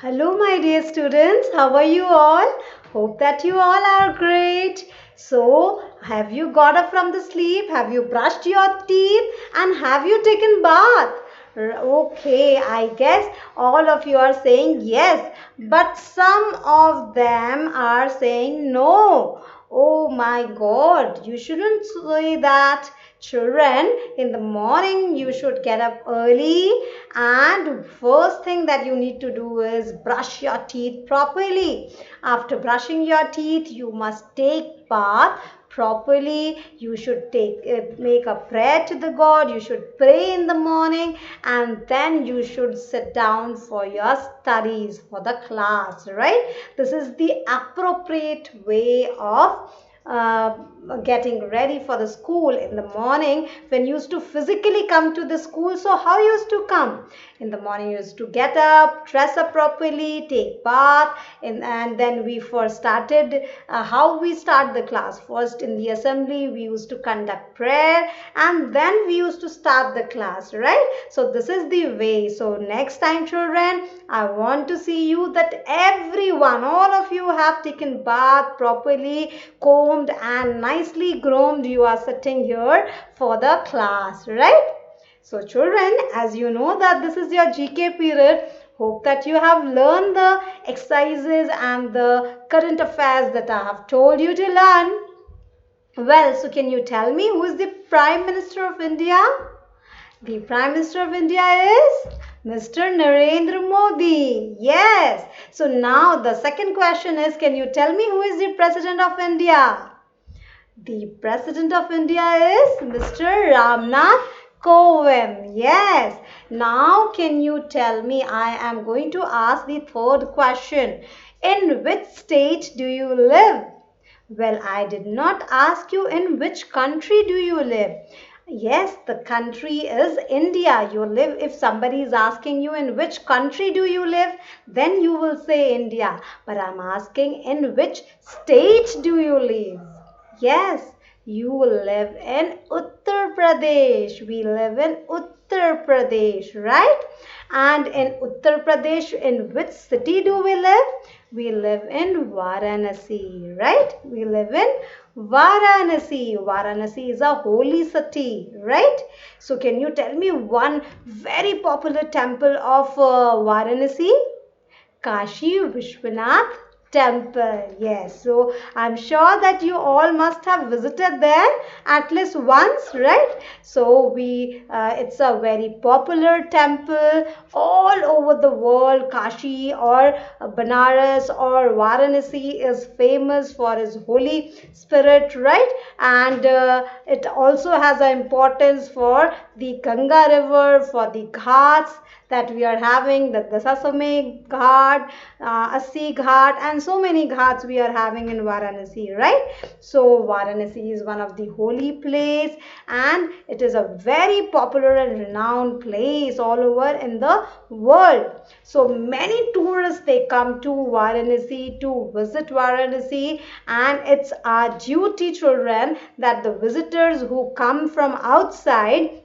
Hello, my dear students. How are you all? Hope that you all are great. So, have you got up from the sleep? Have you brushed your teeth? And have you taken bath? Okay, I guess all of you are saying yes, but some of them are saying no. Oh my God, you shouldn't say that. Children, in the morning you should get up early, and first thing that you need to do is brush your teeth properly. After brushing your teeth, you must take bath properly. You should make a prayer to the God. You should pray in the morning, and then you should sit down for your studies, for the class, right? This is the appropriate way of uh, getting ready for the school in the morning. When you used to physically come to the school, so how you used to come in the morning? You used to get up, dress up properly, take bath, and then we first started how we start the class. First in the assembly we used to conduct prayer, and then we used to start the class, right? So this is the way. So next time, children, I want to see you that everyone, all of you, have taken bath properly, combed and nicely groomed. You are sitting here for the class, right? So children, as you know that this is your GK period, hope that you have learned the exercises and the current affairs that I have told you to learn. Well, so can you tell me who is the Prime Minister of India? The Prime Minister of India is Mr. Narendra Modi. Yes. So now the second question is, can you tell me who is the President of India? The President of India is Mr. Ramnath Kovind. Yes. Now can you tell me, I am going to ask the third question. In which state do you live? Well, I did not ask you in which country do you live. Yes, the country is India. You live, if somebody is asking you in which country do you live, then you will say India. But I'm asking in which state do you live? Yes, you live in Uttar Pradesh. We live in Uttar Pradesh, right? And in Uttar Pradesh, in which city do we live? We live in Varanasi, right? We live in Varanasi. Varanasi is a holy city, right? So can you tell me one very popular temple of Varanasi? Kashi Vishwanath Temple. Yes, so I'm sure that you all must have visited there at least once, right? So it's a very popular temple all over the world. Kashi or Banaras or Varanasi is famous for its holy spirit, right? And it also has an importance for the Ganga River, for the ghats that we are having, the Dasasame Ghat, Assi Ghat, and so many ghats we are having in Varanasi, right? So Varanasi is one of the holy place, and it is a very popular and renowned place all over in the world. So many tourists, they come to Varanasi to visit Varanasi, and it's our duty, children, that the visitors who come from outside,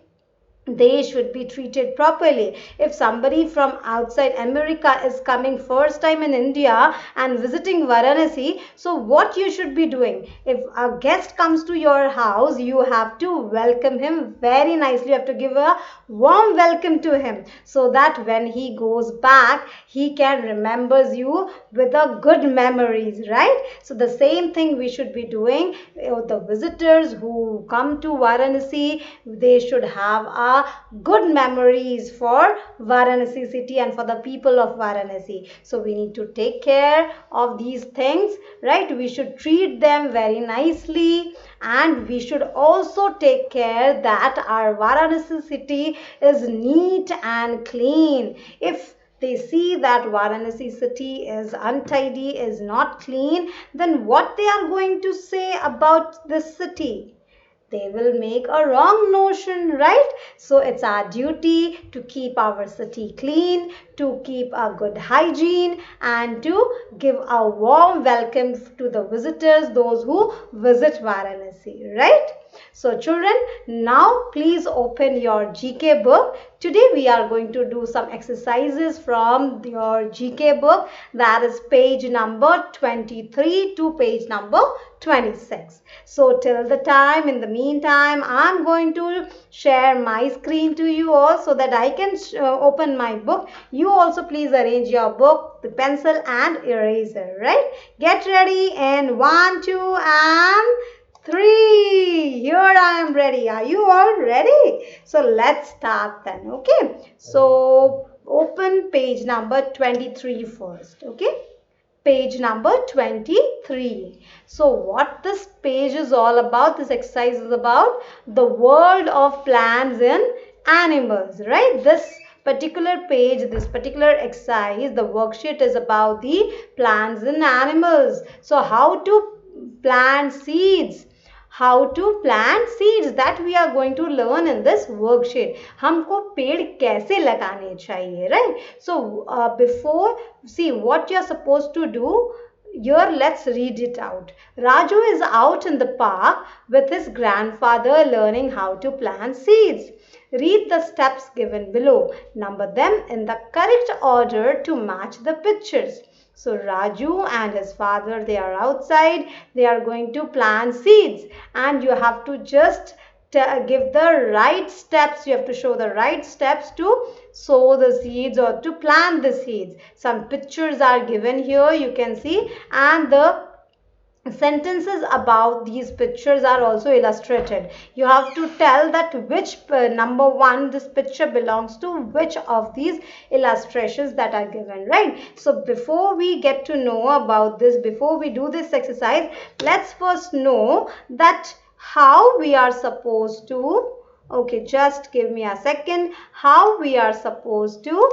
they should be treated properly. If somebody from outside America is coming first time in India and visiting Varanasi, so what you should be doing? If a guest comes to your house, you have to welcome him very nicely. You have to give a warm welcome to him, so that when he goes back, he can remembers you with a good memories, right? So the same thing we should be doing. The visitors who come to Varanasi, they should have a good memories for Varanasi city and for the people of Varanasi. So we need to take care of these things, right? We should treat them very nicely, and we should also take care that our Varanasi city is neat and clean. If they see that Varanasi city is untidy, is not clean, then what they are going to say about this city? They will make a wrong notion, right? So it's our duty to keep our city clean, to keep a good hygiene, and to give a warm welcome to the visitors, those who visit Varanasi, right? So children, now please open your GK book. Today we are going to do some exercises from your GK book, that is page number 23 to page number 26. So till the time, in the meantime, I'm going to share my screen to you all so that I can open my book. You also please arrange your book, the pencil and eraser, right? Get ready, and 1, 2 and 3. Here I am ready. Are you all ready? So let's start then. Okay. So open page number 23 first. Okay. Page number 23. So what this page is all about, this exercise is about the world of plants and animals, right? This particular page, this particular exercise, the worksheet is about the plants and animals. So how to plant seeds, that we are going to learn in this worksheet. हमको पेड़ कैसे लगाने चाहिए, right? So before, see what you are supposed to do. Here, let's read it out. Raju is out in the park with his grandfather learning how to plant seeds. Read the steps given below. Number them in the correct order to match the pictures. So Raju and his father, they are outside. They are going to plant seeds, and you have to just give the right steps. You have to show the right steps to sow the seeds or to plant the seeds. Some pictures are given here, you can see, and the sentences about these pictures are also illustrated. You have to tell that which number 1, this picture belongs to which of these illustrations that are given, right? So before we get to know about this, before we do this exercise, let's first know that how we are supposed to, okay, just give me a second, how we are supposed to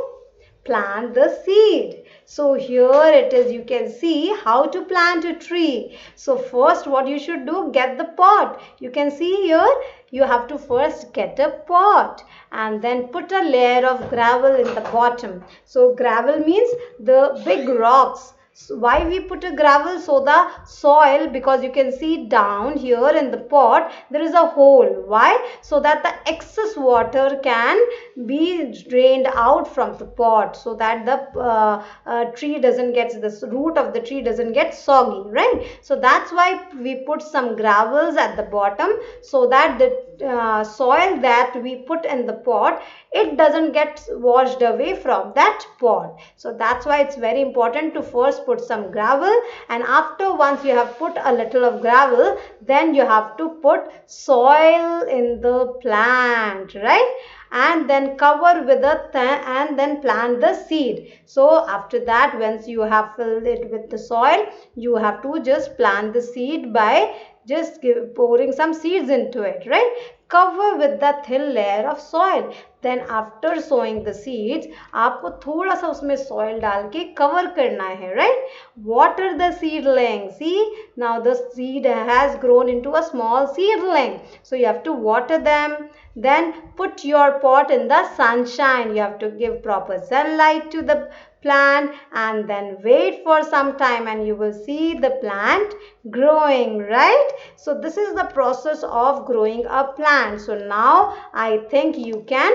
plant the seed. So here it is, you can see how to plant a tree. So first what you should do, get the pot. You can see here, you have to first get a pot and then put a layer of gravel in the bottom. So gravel means the big rocks. So why we put a gravel? So the soil, because you can see down here in the pot there is a hole. Why? So that the excess water can be drained out from the pot, so that the tree doesn't get, the root of the tree doesn't get soggy, right? So that's why we put some gravels at the bottom, so that the soil that we put in the pot, it doesn't get washed away from that pot. So that's why it's very important to first put some gravel, and after, once you have put a little of gravel, then you have to put soil in the plant, right? And then cover with and then plant the seed. So after that, once you have filled it with the soil, you have to just plant the seed by just pouring some seeds into it, right? Cover with the thin layer of soil. Then after sowing the seeds, आपको थोड़ा सा उसमें soil डाल के cover करना है, right? Water the seedling. See, now the seed has grown into a small seedling. So you have to water them. Then put your pot in the sunshine. You have to give proper sunlight to the plant, and then wait for some time, and you will see the plant growing, right? So this is the process of growing a plant. So now I think you can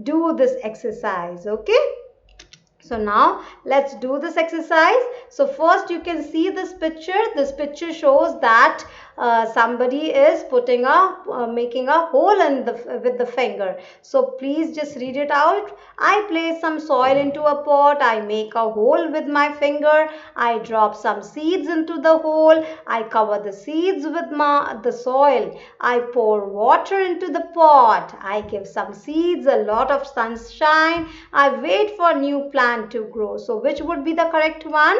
do this exercise, okay? So now let's do this exercise. So first you can see this picture. This picture shows that somebody is putting making a hole in with the finger. So please just read it out. I place some soil into a pot. I make a hole with my finger. I drop some seeds into the hole. I cover the seeds with the soil. I pour water into the pot. I give some seeds a lot of sunshine. I wait for new plant to grow. So which would be the correct one?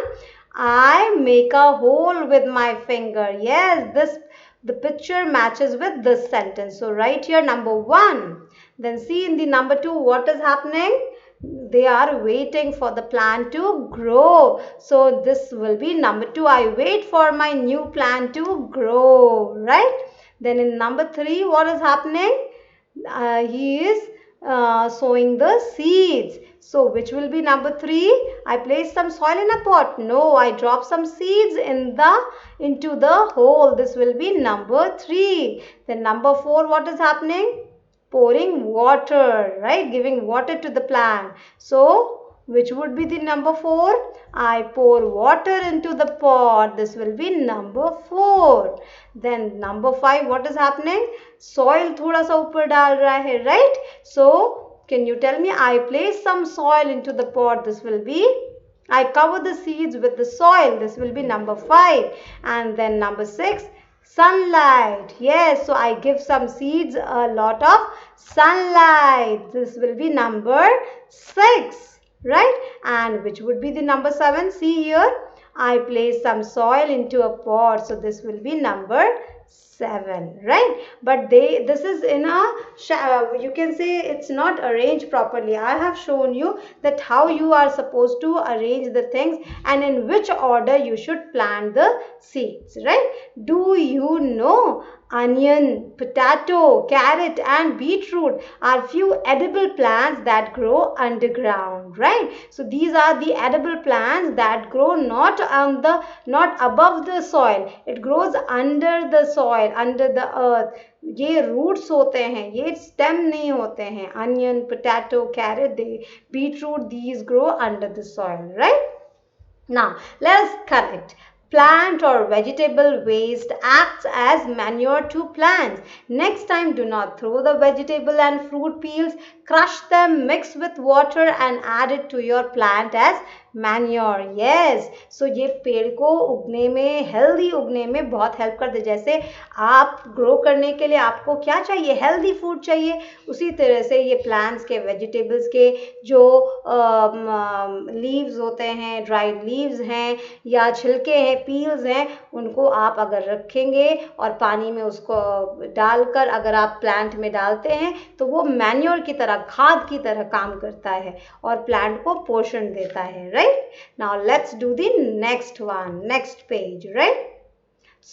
I make a hole with my finger. Yes, the picture matches with this sentence. So right here, number 1. Then see in the number 2, what is happening? They are waiting for the plant to grow. So this will be number 2. I wait for my new plant to grow, right? Then in number 3, what is happening? He is sowing the seeds. So which will be number 3? I place some soil in a pot. No, I drop some seeds into the hole. This will be number 3. Then number 4, what is happening? Pouring water, right? Giving water to the plant. So which would be the number 4? I pour water into the pot. This will be number 4. Then number 5, what is happening? Soil thoda sa upar dal raha hai, right? So can you tell me? I place some soil into the pot. This will be, I cover the seeds with the soil. This will be number 5. And then number 6, sunlight. Yes, so I give some seeds a lot of sunlight. This will be number 6, right? And which would be the number 7? See here, I place some soil into a pot. So this will be number 7, right? But this is in a, you can say it's not arranged properly. I have shown you that how you are supposed to arrange the things and in which order you should plant the seeds, right? Do you know onion, potato, carrot and beetroot are few edible plants that grow underground, right? So these are the edible plants that grow not above the soil. It grows under the soil, under the earth. ये roots होते हैं, ये stem नहीं होते हैं. Onion, potato, carrot, beetroot, these grow under the soil, right? Now let's correct. Plant or vegetable waste acts as manure to plants. Next time, do not throw the vegetable and fruit peels. Crush them, mix with water and add it to your plant as manure. Yes, so ये पेड़ को उगने में, healthy उगने में बहुत help करते. जैसे आप ग्रो करने के लिए आपको क्या चाहिए? हेल्दी फूड चाहिए. उसी तरह से ये प्लांट्स के, वेजिटेबल्स के जो लीव्स होते हैं, ड्राइड लीव्स हैं या छिलके हैं, पील्स हैं, उनको आप अगर रखेंगे और पानी में उसको डालकर अगर आप प्लांट में डालते हैं तो वो मैन्योर की तरह, खाद की तरह काम करता है और प्लांट को पोषण देता है, right? Now let's do the next one, next page, right?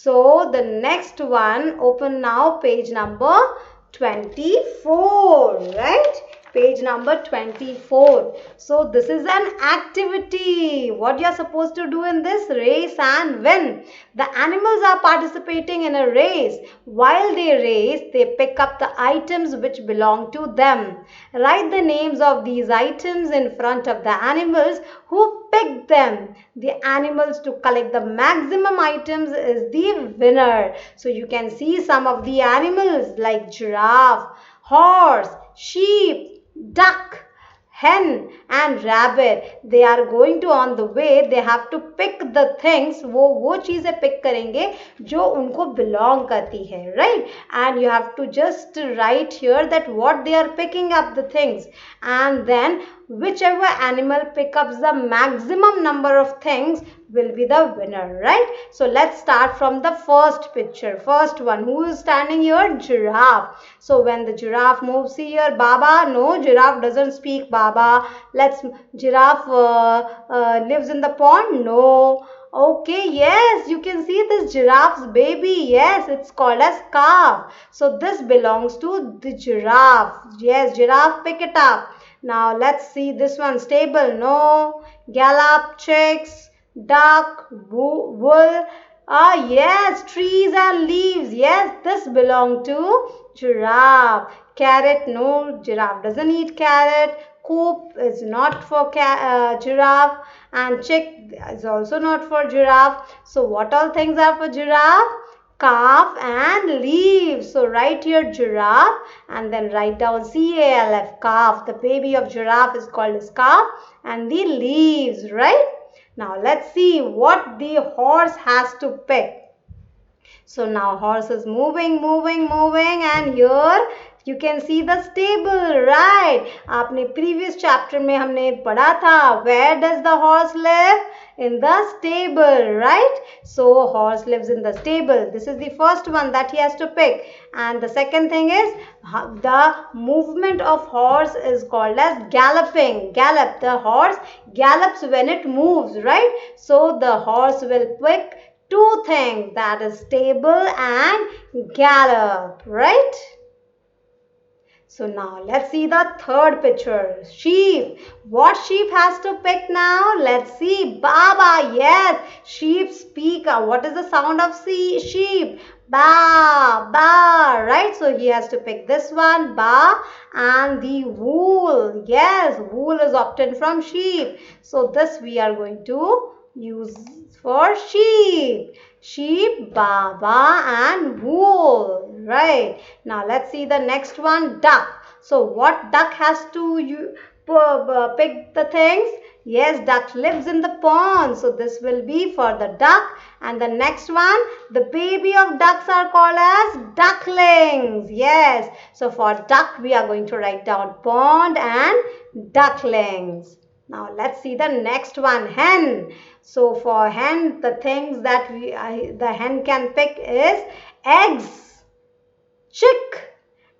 So the next one, open now page number 24, right? Page number 24. So this is an activity. What you are supposed to do in this? Race and win. The animals are participating in a race. While they race, they pick up the items which belong to them. Write the names of these items in front of the animals who picked them. The animals to collect the maximum items is the winner. So you can see some of the animals like giraffe, horse, sheep, duck, hen and rabbit. They are going to, on the way they have to pick the things. वो चीजें pick करेंगे जो उनको belong करती है, right? And you have to just write here that what they are picking up the things, and then whichever animal picks up the maximum number of things will be the winner, right? So let's start from the first picture. First one, who is standing here? Giraffe. So when the giraffe moves here, Baba, no, giraffe doesn't speak Baba. Giraffe lives in the pond? No. Okay, yes, you can see this giraffe's baby. Yes, it's called as calf. So this belongs to the giraffe. Yes, giraffe, pick it up. Now let's see this one. Stable, no. Gallop, chicks, duck, wool. Yes, trees and leaves. Yes, this belongs to giraffe. Carrot, no, giraffe doesn't eat carrot. Coop is not for giraffe, and chick is also not for giraffe. So what all things are for giraffe? Calf and leaves. So write here giraffe and then write down CALF, calf. The baby of giraffe is called as calf, and the leaves, right? Now let's see what the horse has to pick. So now horse is moving, and here you can see the stable, right? आपने previous chapter में हमने पढ़ा था, where does the horse live? In the stable, right? So horse lives in the stable. This is the first one that he has to pick. And the second thing is the movement of horse is called as galloping. Gallop. The horse gallops when it moves, right? So the horse will pick two things, that is stable and gallop, right? So now let's see the third picture. Sheep. What sheep has to pick now? Let's see. Baba. Yes. Sheep speak. What is the sound of sheep? Ba. Ba. Right. So he has to pick this one. Ba. And the wool. Yes. Wool is obtained from sheep. So this we are going to use for sheep. Sheep, baba and wool. Right. Now let's see the next one. Duck. So what duck has to pick the things? Yes, duck lives in the pond. So this will be for the duck. And the next one, the baby of ducks are called as ducklings. Yes. So for duck, we are going to write down pond and ducklings. Now let's see the next one, hen. So for hen, the things that the hen can pick is eggs, chick,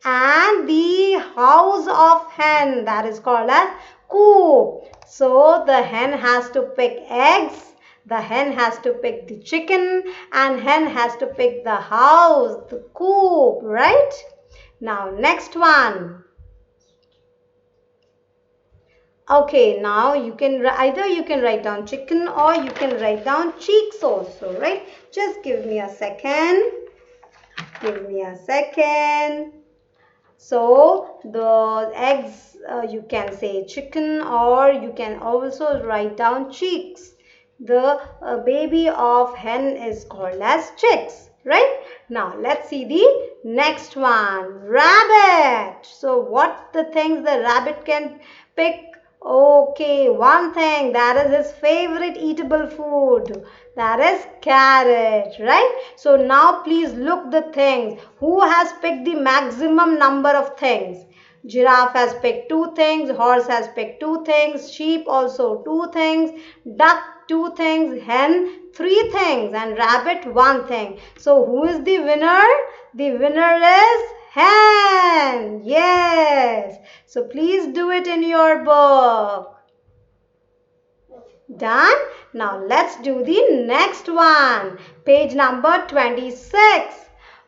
and the house of hen, that is called as coop. So the hen has to pick eggs, the hen has to pick the chicken, and hen has to pick the house, the coop, right? Now next one. Okay, now you can either you can write down chicken or you can write down cheeks also, right? Just give me a second. Give me a second. So the eggs, you can say chicken, or you can also write down cheeks. The baby of hen is called as chicks, right? Now let's see the next one, rabbit. So what the things the rabbit can pick? Okay, one thing, that is his favorite eatable food. That is carrot, right? So now please look the things. Who has picked the maximum number of things? Giraffe has picked 2 things, horse has picked 2 things, sheep also 2 things, duck 2 things, hen 3 things, and rabbit 1 thing. So who is the winner? The winner is hen. Yes. So please do it in your book. Done? Now let's do the next one. Page number 26.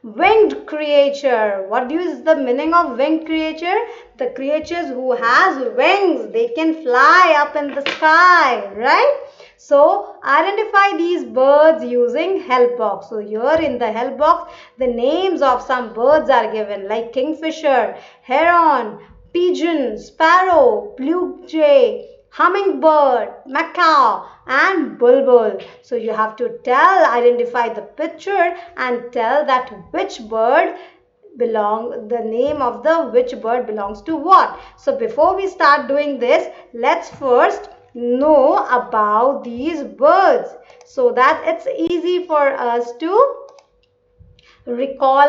Winged creature. What is the meaning of winged creature? The creatures who has wings. They can fly up in the sky, right? So identify these birds using help box. So here in the help box, the names of some birds are given like kingfisher, heron, pigeon, sparrow, blue jay, hummingbird, macaw, and bulbul. So you have to identify the picture and tell that which bird the name of the which bird belongs to what. So before we start doing this, let's first know about these birds so that it's easy for us to recall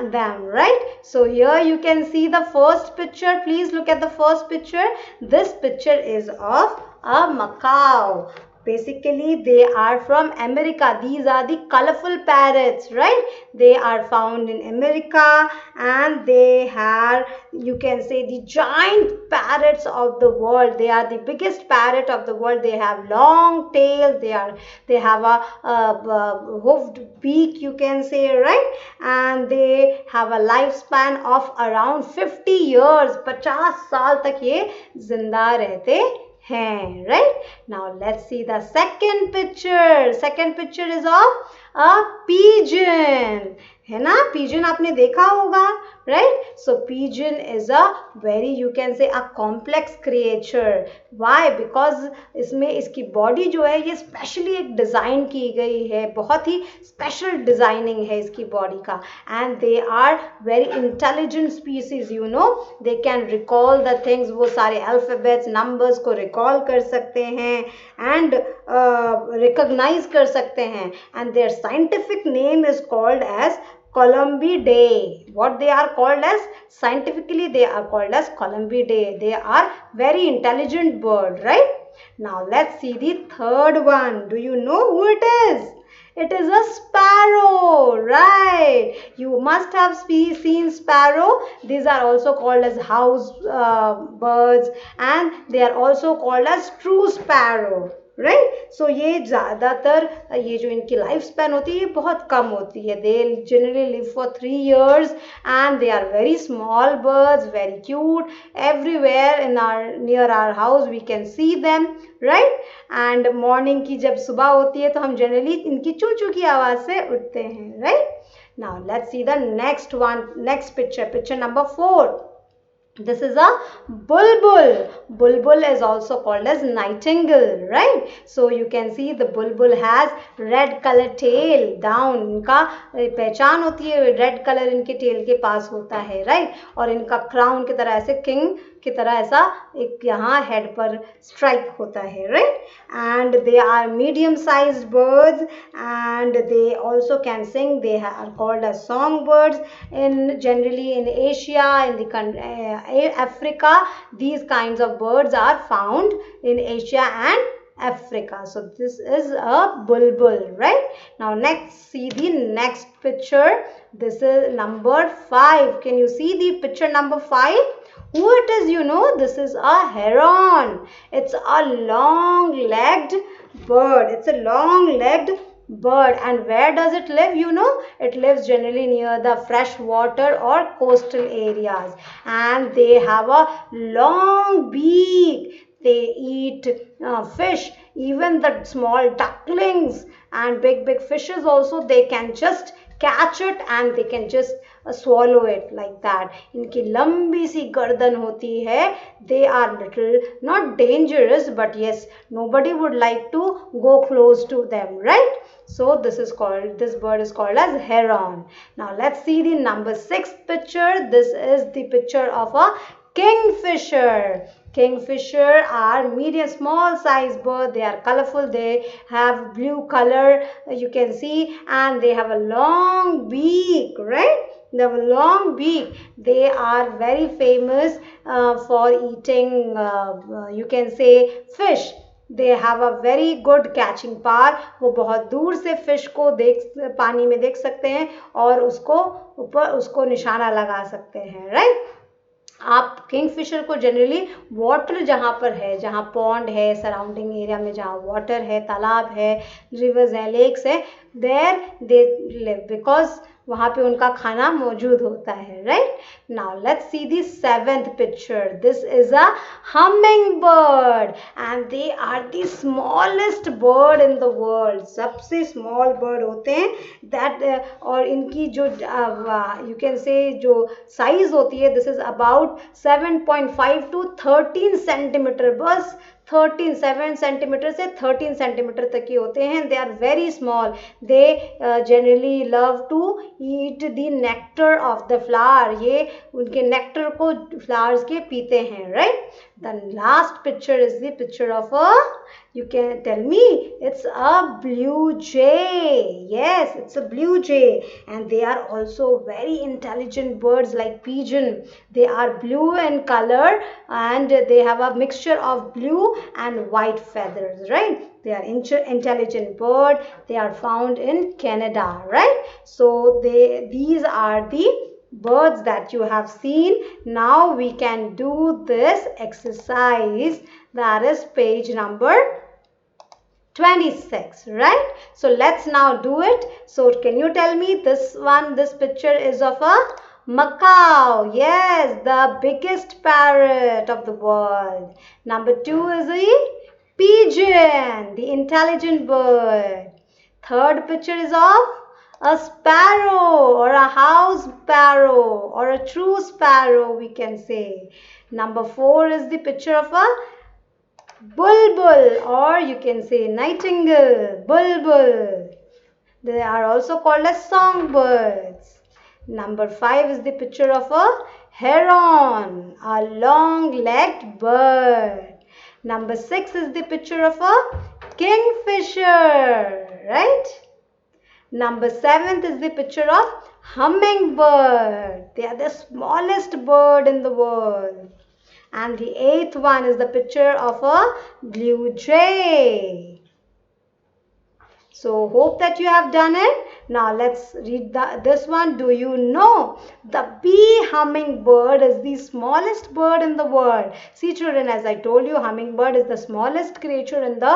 them, right? So here you can see the first picture. Please look at the first picture. This picture is of a macaw. Basically, they are from America. These are the colorful parrots, right? They are found in America, and they are, you can say, the giant parrots of the world. They are the biggest parrot of the world. They have long tails. They have a hoofed beak, you can say, right? And they have a lifespan of around 50 years. 50 साल तक ये जिंदा रहते हैं, right? Now let's see the second picture. Second picture is of a pigeon. है ना? Pigeon आपने देखा होगा, right? So pigeon is a very, you can say, a complex creature. Why? Because इसमें इसकी body जो है ये specially एक design की गई है, बहुत ही special designing है इसकी body का, and they are very intelligent species, you know. They can recall the things, वो सारे alphabets, numbers को recall कर सकते हैं and recognize कर सकते हैं, and their scientific name is called as Columbidae. What they are called as? Scientifically, they are called as Columbidae. They are very intelligent bird, right? Now let's see the third one. Do you know who it is? It is a sparrow, right? You must have seen sparrow. These are also called as house birds, and they are also called as true sparrow, right. So ये ज़्यादातर ये जो इनकी life span होती है ये बहुत कम होती है. They generally live for 3 years and they are very small birds, very cute. Everywhere in or near our house we can see them, right. And morning की जब सुबह होती है तो हम जनरली इनकी चू चू की आवाज़ से उठते हैं, right. Now let's see the next one, next picture, picture number 4. This is a bulbul. Bulbul is also called as nightingale, right? So you can see the bulbul has red color tail down. इनका पहचान होती है red colour इनके tell के पास होता है, right. और इनका क्राउन की तरह ऐसे किंग की तरह ऐसा एक यहाँ हेड पर स्ट्राइक होता है, right. And they are medium sized birds and they also can sing. They are called as song birds in generally in Asia, in the Africa. These kinds of birds are found in Asia and Africa. So this is a bulbul, right? Now next, see the next picture. This is number 5. Can you see the picture number 5? Who it is, you know? This is a heron. It's a long-legged bird. It's a long-legged bird. And where does it live, you know? It lives generally near the fresh water or coastal areas, and they have a long beak. They eat fish, even the small ducklings and big fishes also. They can just catch it and they can just swallow it like that. इनकी लंबी सी गर्दन होती है. They are little not dangerous, but yes, nobody would like to go close to them, right? So this bird is called as heron. Now let's see the number 6 picture. This is the picture of a kingfisher. Kingfisher are medium small size bird. They are colorful. They have blue color, you can see, and they have a long beak, right? They have a long beak. They are very famous for eating, you can say, fish. They have a very good catching power. वो बहुत दूर से fish को पानी में देख सकते हैं और उसको निशाना लगा सकते हैं, राइट. आप किंगफिशर को जनरली वाटर जहाँ पर है, जहाँ पॉन्ड है, सराउंडिंग एरिया में जहाँ वाटर है, तालाब है, रिवर्स है, लेक्स है, देयर दे लिव, बिकॉज वहाँ पे उनका खाना मौजूद होता है, right. Now let's see the 7th picture. This is a humming bird and they are the smallest bird in the world. सबसे स्मॉल बर्ड होते हैं दैट. और इनकी जो यू कैन से जो साइज होती है, this is about 7.5 to 13 centimetre. बस 7 सेंटीमीटर से 13 सेंटीमीटर तक की होते हैं. They are very small. They generally love to eat the nectar of the flower. ये उनके नेक्टर को फ्लावर्स के पीते हैं, right. The last picture is the picture of a, you can tell me, it's a blue jay. Yes, it's a blue jay, and they are also very intelligent birds like pigeon. They are blue in color and they have a mixture of blue and white feathers, right. They are intelligent bird. They are found in Canada, right. So these are the birds that you have seen. Now we can do this exercise, that is page number 26, right. So let's now do it. So can you tell me, this picture is of a macaw. Yes, the biggest parrot of the world. Number 2 is a pigeon, the intelligent bird. Third picture is of a sparrow or a house sparrow or a true sparrow, we can say. Number 4 is the picture of a bulbul, or you can say nightingale, bulbul. They are also called as songbirds. Number 5 is the picture of a heron, a long-legged bird. Number 6 is the picture of a kingfisher, right. Number 7th is the picture of hummingbird. They are the smallest bird in the world. And the 8th one is the picture of a blue jay. So hope that you have done it. Now let's read this one. Do you know the bee hummingbird is the smallest bird in the world? See children, as I told you, hummingbird is the smallest creature in the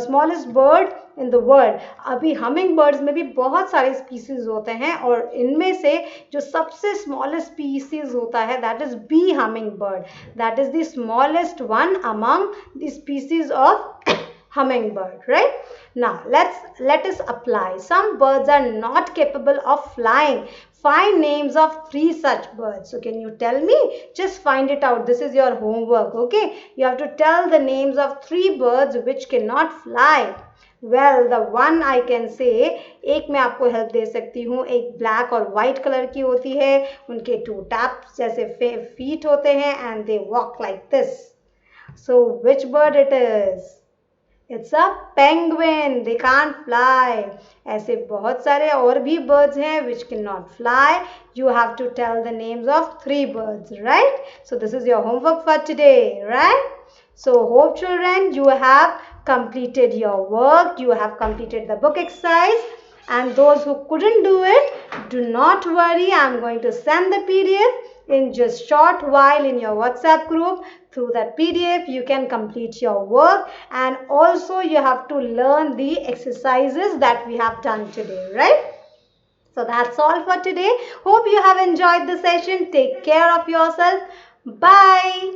smallest bird in the world. अभी hummingbirds में भी बहुत सारे species होते हैं और इनमें से जो सबसे smallest species होता है that is bee hummingbird. That is the smallest one among the species of hummingbird, right? Now let us apply. Some birds are not capable of flying. Find names of 3 such birds. So can you tell me? Just find it out. This is your homework, okay? You have to tell the names of 3 birds which cannot fly. Well, the one I can say, एक मैं आपको help दे सकती हूँ. एक black और white colour की होती है, उनके 2 टैप्स जैसे फीट होते हैं and they walk like this. So which bird it is? It's a penguin. They can't fly. ऐसे बहुत सारे और भी birds हैं which cannot fly. You have to tell the names of 3 birds, right? So this is your homework for today, right? So hope children you have completed your work. You have completed the book exercise. And those who couldn't do it, do not worry. I'm going to send the PDF in just short while in your WhatsApp group. Through that PDF, you can complete your work, and also you have to learn the exercises that we have done today, right? So that's all for today. Hope you have enjoyed the session. Take care of yourself. Bye.